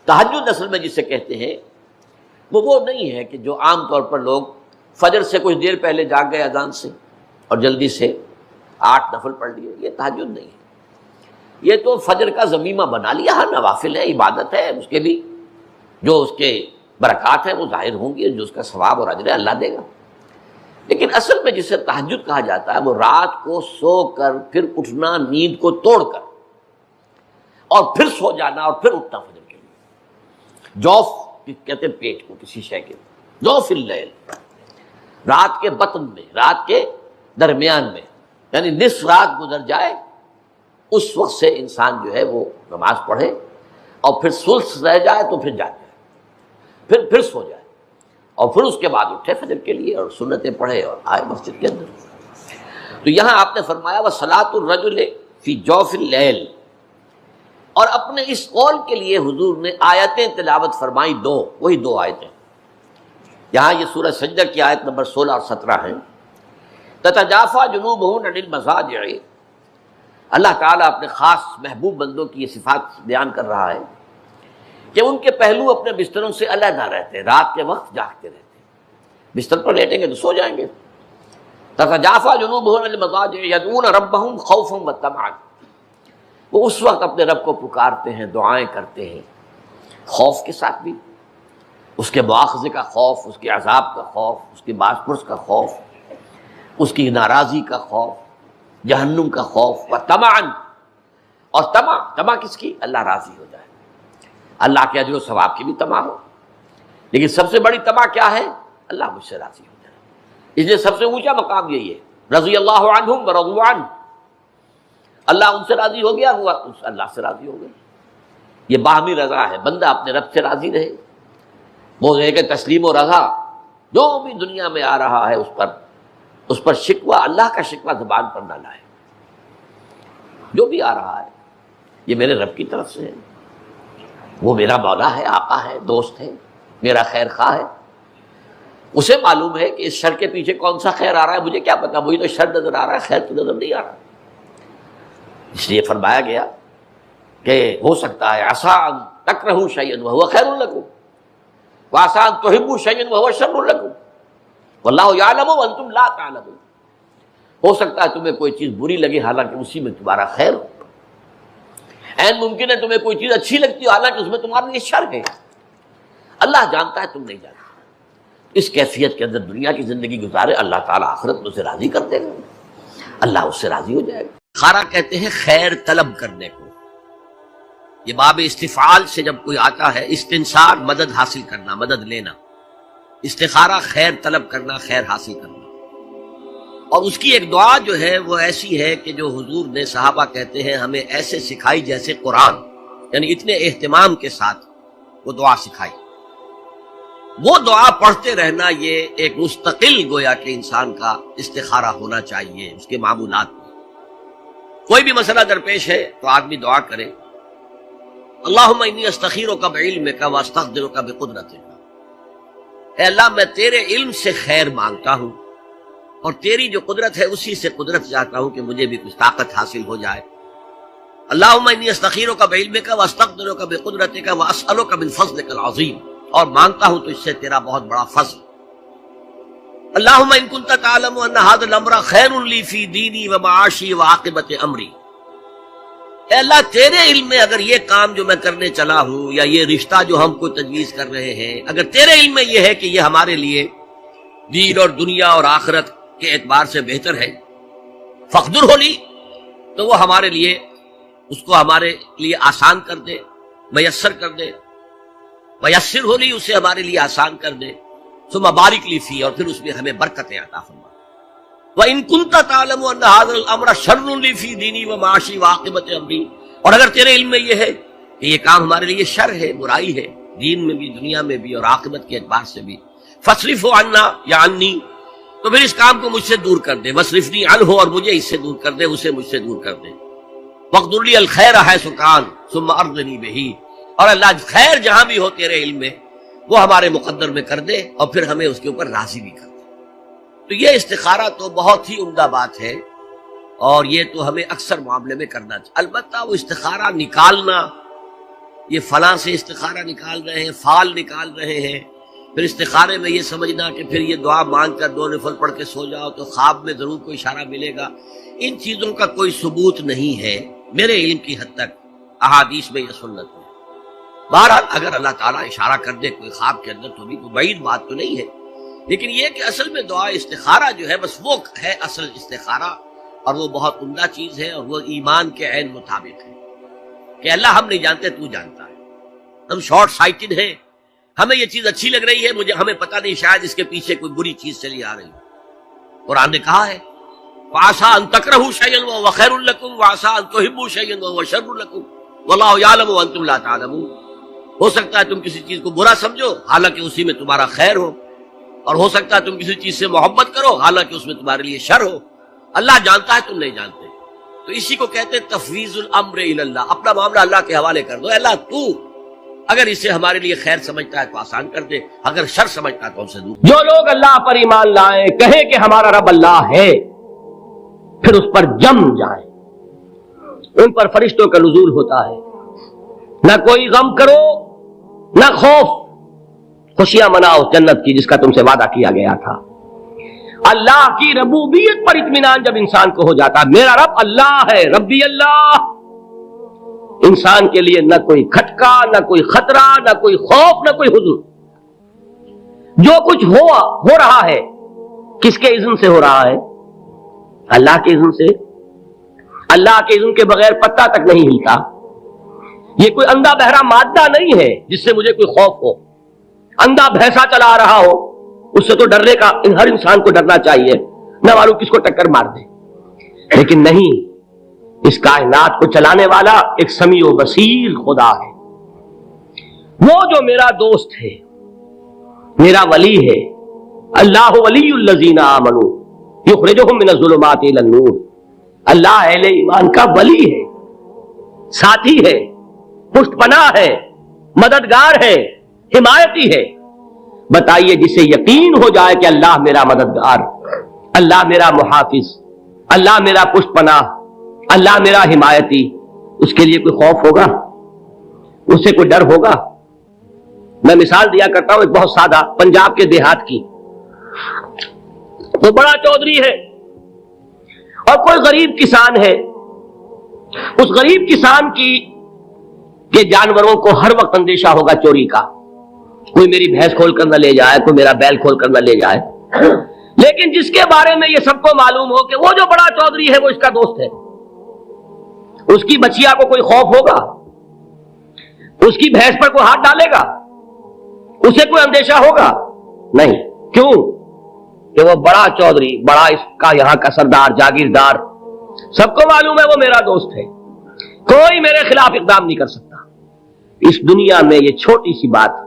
تہجد اصل میں جسے کہتے ہیں وہ نہیں ہے کہ جو عام طور پر لوگ فجر سے کچھ دیر پہلے جاگ گئے اذان سے اور جلدی سے 8 نفل پڑھ لیے، یہ تہجد نہیں ہے۔ یہ تو فجر کا ضمیمہ بنا لیا، ہاں نوافل ہے، عبادت ہے، اس کے بھی جو اس کے برکات ہیں وہ ظاہر ہوں گی، جو اس کا ثواب اور اجر ہے اللہ دے گا۔ لیکن اصل میں جسے تہجد کہا جاتا ہے وہ رات کو سو کر پھر اٹھنا، نیند کو توڑ کر، اور پھر سو جانا اور پھر اٹھنا فجر کے لیے۔ جوف کہتے ہیں پیٹ کو، کسی شے کے جوف اللیل، رات کے بطن میں، رات کے درمیان میں، یعنی نصف رات گزر جائے اس وقت سے انسان جو ہے وہ نماز پڑھے، اور پھر ثلث رہ جائے تو پھر جاگ جائے، پھر سو جائے، اور پھر اس کے بعد اٹھے فجر کے لیے اور سنتیں پڑھے اور آئے مسجد کے اندر۔ تو یہاں آپ نے فرمایا وَصَلَاةُ الرَّجُلِ فِي جَوْفِ اللَّيْلِ، اور اپنے اس قول کے لیے حضور نے آیتیں تلاوت فرمائی، وہی دو آیتیں۔ یہاں یہ سورہ سجدہ کی آیت نمبر 16 اور 17 ہیں۔ تتجافى جنوبهم عن المضاجع، اللہ تعالیٰ اپنے خاص محبوب بندوں کی یہ صفات بیان کر رہا ہے کہ ان کے پہلو اپنے بستروں سے علیحدہ رہتے ہیں، رات کے وقت جاگتے رہتے ہیں، بستر پر لیٹیں گے تو سو جائیں گے۔ تتجافى جنوبهم عن المضاجع يدعون ربهم خوفا وطمعا، وہ اس وقت اپنے رب کو پکارتے ہیں، دعائیں کرتے ہیں، خوف کے ساتھ بھی، اس کے مواخذے کا خوف، اس کے عذاب کا خوف، اس کے باز پرس کا خوف، اس کی ناراضی کا خوف، جہنم کا خوف، و طمعا، اور طمع کس کی؟ اللہ راضی ہو جائے، اللہ کے اجر و ثواب کی بھی طمع ہو، لیکن سب سے بڑی طمع کیا ہے؟ اللہ مجھ سے راضی ہو جائے۔ اس لیے سب سے اونچا مقام یہی ہے، رضی اللہ عنہم ورضوا عنہ، اللہ ان سے راضی ہو گیا، ہوا اللہ سے راضی ہو گیا۔ یہ باہمی رضا ہے، بندہ اپنے رب سے راضی رہے، وہ ہے کہ تسلیم و رضا جو بھی دنیا میں آ رہا ہے اس پر شکوہ، اللہ کا شکوہ زبان پر نہ لائے۔ جو بھی آ رہا ہے یہ میرے رب کی طرف سے ہے، وہ میرا مولا ہے، آقا ہے، دوست ہے، میرا خیر خواہ ہے، اسے معلوم ہے کہ اس شر کے پیچھے کون سا خیر آ رہا ہے، مجھے کیا پتا، مجھے تو شر نظر آ رہا ہے، خیر تو نظر نہیں آ رہا۔ اس لیے فرمایا گیا کہ ہو سکتا ہے عسیٰ ان تکرہوا شیئا وہو خیر لکم، وعسیٰ ان تحبوا شیئا وہو شر لکم، واللہ یعلم وانتم لا تعلمون۔ ہو سکتا ہے تمہیں کوئی چیز بری لگے حالانکہ اسی میں تمہارا خیر ہو، عین ممکن ہے تمہیں کوئی چیز اچھی لگتی ہو حالانکہ اس میں تمہارے لیے شر ہے۔ اللہ جانتا ہے، تم نہیں جانتے۔ اس کیفیت کے اندر دنیا کی زندگی گزارے، اللہ تعالیٰ آخرت میں اسے راضی کر دے گا، اللہ اس سے راضی ہو جائے گا۔ خارا کہتے ہیں خیر طلب کرنے کو، یہ باب استفعال سے جب کوئی آتا ہے، استنصار مدد حاصل کرنا، مدد لینا، استخارہ خیر طلب کرنا، خیر حاصل کرنا۔ اور اس کی ایک دعا جو ہے وہ ایسی ہے کہ جو حضور نے، صحابہ کہتے ہیں، ہمیں ایسے سکھائی جیسے قرآن، یعنی اتنے اہتمام کے ساتھ وہ دعا سکھائی۔ وہ دعا پڑھتے رہنا یہ ایک مستقل گویا کہ انسان کا استخارہ ہونا چاہیے اس کے معمولات میں۔ کوئی بھی مسئلہ درپیش ہے تو آدمی دعا کرے، اللہم انی استخیرک بعلمک واستقدرک بقدرتک، اے اللہ میں تیرے علم سے خیر مانگتا ہوں اور تیری جو قدرت ہے اسی سے قدرت چاہتا ہوں کہ مجھے بھی کچھ طاقت حاصل ہو جائے۔ اللہم انی استخیرک بعلمک واستقدرک بقدرتک واسألک من فضلک العظیم، اور مانگتا ہوں تو اس سے تیرا بہت بڑا فضل۔ اللہم ان کنت تعلم ان ھذا الامر خیر لی فی دینی ومعاشی وعاقبۃ امری، اے اللہ تیرے علم میں اگر یہ کام جو میں کرنے چلا ہوں یا یہ رشتہ جو ہم کو تجویز کر رہے ہیں، اگر تیرے علم میں یہ ہے کہ یہ ہمارے لیے دین اور دنیا اور آخرت کے اعتبار سے بہتر ہے، فقدر ہو لی تو وہ ہمارے لیے، اس کو ہمارے لیے آسان کر دے، میسر کر دے، میسر ہو لی اسے ہمارے لیے آسان کر دے، ثم بارک لی فی، اور پھر اس میں ہمیں برکتیں عطا فرما۔ وَإِن كُنتَ تَعْلَمُ أَنَّ هَذَا الْأَمْرَ شَرٌّ لِّي فِي دِينِي وَمَعَاشِي وَعَاقِبَةِ أَمْرِي، اور اگر تیرے علم میں یہ ہے کہ یہ کام ہمارے لیے شر ہے، برائی ہے، دین میں بھی، دنیا میں بھی اور عاقبت کے اعتبار سے بھی، فَاصْرِفْهُ عَنَّا یا عَنِّي، تو پھر اس کام کو مجھ سے دور کر دے، وَاصْرِفْنِي عَنْهُ، اور مجھے اس سے دور کر دے، اسے مجھ سے دور کر دے، وَاقْدُرْ لِي الْخَيْرَ حَيْثُ كَانَ ثُمَّ أَرْضِنِي بِهِ، اور اللہ خیر جہاں بھی ہو تیرے علم میں وہ ہمارے مقدر میں کر دے اور پھر ہمیں اس کے اوپر راضی بھی کر دے۔ تو یہ استخارہ تو بہت ہی عمدہ بات ہے، اور یہ تو ہمیں اکثر معاملے میں کرنا چاہیے۔ البتہ وہ استخارہ نکالنا یہ فلاں سے استخارہ نکال رہے ہیں، فال نکال رہے ہیں، پھر استخارے میں یہ سمجھنا کہ پھر یہ دعا مانگ کر 2 نفل پڑھ کے سو جاؤ تو خواب میں ضرور کوئی اشارہ ملے گا، ان چیزوں کا کوئی ثبوت نہیں ہے میرے علم کی حد تک احادیث میں یا سنت میں۔ بہرحال اگر اللہ تعالیٰ اشارہ کر دے کوئی خواب کے اندر تو بھی کوئی بعید بات تو نہیں ہے، لیکن یہ کہ اصل میں دعا استخارہ جو ہے بس وہ ہے اصل استخارہ، اور وہ بہت عمدہ چیز ہے، اور وہ ایمان کے عین مطابق ہے کہ اللہ ہم نہیں جانتے، تو جانتا ہے، ہم شارٹ سائٹڈ ہیں، ہمیں یہ چیز اچھی لگ رہی ہے، ہمیں پتہ نہیں شاید اس کے پیچھے کوئی بری چیز چلی آ رہی ہے۔ قرآن نے کہا ہے وَعَسَىٰ أَن تَكْرَهُوا شَيْئًا وَهُوَ خَيْرٌ لَكُمْ وَعَسَىٰ أَن تُحِبُّوا شَيْئًا وَهُوَ شَرٌّ لَكُمْ وَاللَّهُ يَعْلَمُ وَأَنتُمْ لَا تَعْلَمُونَ۔ ہو سکتا ہے تم کسی چیز کو برا سمجھو حالانکہ اسی میں تمہارا خیر ہو، اور ہو سکتا ہے تم کسی چیز سے محبت کرو حالانکہ اس میں تمہارے لیے شر ہو، اللہ جانتا ہے، تم نہیں جانتے۔ تو اسی کو کہتے ہیں تفویض الامر الی اللہ، اپنا معاملہ اللہ کے حوالے کر دو، اللہ تو اگر اسے ہمارے لیے خیر سمجھتا ہے تو آسان کر دے، اگر شر سمجھتا ہے تو ہم سے دور۔ جو لوگ اللہ پر ایمان لائیں، کہیں کہ ہمارا رب اللہ ہے، پھر اس پر جم جائیں، ان پر فرشتوں کا نزول ہوتا ہے، نہ کوئی غم کرو نہ خوف، خوشیاں مناؤ جنت کی جس کا تم سے وعدہ کیا گیا تھا۔ اللہ کی ربوبیت پر اطمینان جب انسان کو ہو جاتا، میرا رب اللہ ہے، ربی اللہ، انسان کے لیے نہ کوئی کھٹکا، نہ کوئی خطرہ، نہ کوئی خوف، نہ کوئی حزن۔ جو کچھ ہو رہا ہے کس کے اذن سے ہو رہا ہے؟ اللہ کے اذن سے۔ اللہ کے اذن کے بغیر پتہ تک نہیں ہلتا۔ یہ کوئی اندھا بہرا مادہ نہیں ہے جس سے مجھے کوئی خوف ہو۔ اندھا بھینسا چلا رہا ہو اس سے تو ڈرنے کا ہر انسان کو ڈرنا چاہیے، نہ معلوم کس کو ٹکر مار دے، لیکن نہیں، اس کائنات کو چلانے والا ایک سمیع و بصیر خدا ہے، وہ جو میرا دوست ہے، میرا ولی ہے۔ اللہ ولی الذین آمنوا یخرجہم من الظلمات الی النور، اللہ اہل ایمان کا ولی ہے، ساتھی ہے، پشت پناہ ہے، مددگار ہے، حمایتی ہے۔ بتائیے جسے یقین ہو جائے کہ اللہ میرا مددگار، اللہ میرا محافظ، اللہ میرا پشت پناہ، اللہ میرا حمایتی، اس کے لیے کوئی خوف ہوگا؟ اس سے کوئی ڈر ہوگا؟ میں مثال دیا کرتا ہوں ایک بہت سادہ، پنجاب کے دیہات کی۔ وہ بڑا چودھری ہے اور کوئی غریب کسان ہے، اس غریب کسان کی کہ جانوروں کو ہر وقت اندیشہ ہوگا چوری کا، کوئی میری بھینس کھول کر نہ لے جائے، کوئی میرا بیل کھول کر نہ لے جائے، لیکن جس کے بارے میں یہ سب کو معلوم ہو کہ وہ جو بڑا چودھری ہے وہ اس کا دوست ہے، اس کی بچیا کو کوئی خوف ہوگا؟ اس کی بھینس پر کوئی ہاتھ ڈالے گا؟ اسے کوئی اندیشہ ہوگا؟ نہیں۔ کیوں؟ کہ وہ بڑا چودھری، بڑا اس کا یہاں کا سردار، جاگیردار، سب کو معلوم ہے وہ میرا دوست ہے، کوئی میرے خلاف اقدام نہیں کر سکتا۔ اس دنیا میں یہ چھوٹی سی بات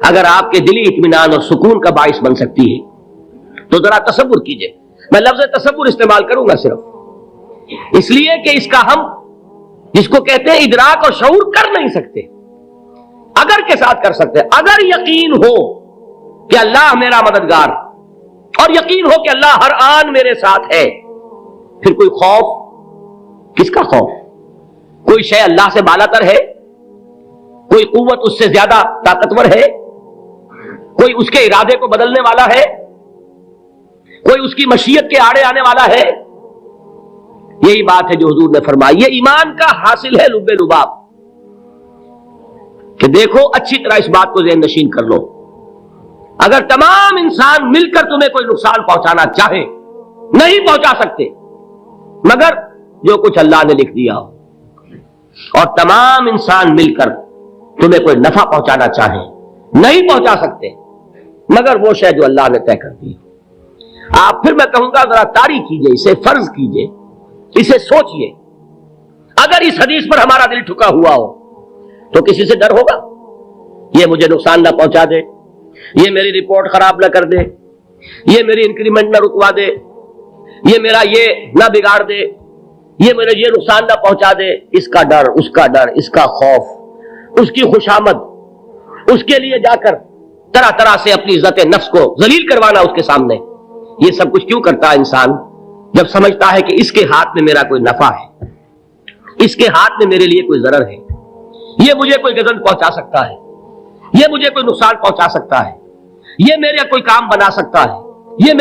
اگر آپ کے دلی اطمینان اور سکون کا باعث بن سکتی ہے تو ذرا تصور کیجئے۔ میں لفظ تصور استعمال کروں گا صرف اس لیے کہ اس کا ہم جس کو کہتے ہیں ادراک اور شعور کر نہیں سکتے، اگر کے ساتھ کر سکتے۔ اگر یقین ہو کہ اللہ میرا مددگار اور یقین ہو کہ اللہ ہر آن میرے ساتھ ہے، پھر کوئی خوف؟ کس کا خوف؟ کوئی شے اللہ سے بالاتر ہے؟ کوئی قوت اس سے زیادہ طاقتور ہے؟ کوئی اس کے ارادے کو بدلنے والا ہے؟ کوئی اس کی مشیت کے آڑے آنے والا ہے؟ یہی بات ہے جو حضور نے فرمائی، یہ ایمان کا حاصل ہے لب لباب، کہ دیکھو اچھی طرح اس بات کو ذہن نشین کر لو، اگر تمام انسان مل کر تمہیں کوئی نقصان پہنچانا چاہے نہیں پہنچا سکتے مگر جو کچھ اللہ نے لکھ دیا ہو، اور تمام انسان مل کر تمہیں کوئی نفع پہنچانا چاہے نہیں پہنچا سکتے مگر وہ شے جو اللہ نے طے کر دی۔ آپ پھر میں کہوں گا ذرا طاری کیجئے، اسے فرض کیجئے، اسے سوچئے، اگر اس حدیث پر ہمارا دل ٹھکا ہوا ہو تو کسی سے ڈر ہوگا؟ یہ مجھے نقصان نہ پہنچا دے، یہ میری رپورٹ خراب نہ کر دے، یہ میری انکریمنٹ نہ رکوا دے، یہ میرا یہ نہ بگاڑ دے، یہ میرے یہ نقصان نہ پہنچا دے، اس کا ڈر، اس کا ڈر، اس کا خوف، اس کی خوشامد، اس کے لیے جا کر طرح طرح سے اپنی عزت نفس کو ذلیل کروانا اس کے سامنے۔ یہ سب کچھ کیوں کرتا ہے انسان؟ جب سمجھتا ہے کہ اس کے ہاتھ میں میرا کوئی نفع ہے، اس کے ہاتھ میں میرے لیے کوئی ضرر ہے، یہ مجھے کوئی گزن پہنچا سکتا ہے، یہ مجھے کوئی نقصان پہنچا سکتا ہے، یہ میرے کوئی کام بنا سکتا ہے، یہ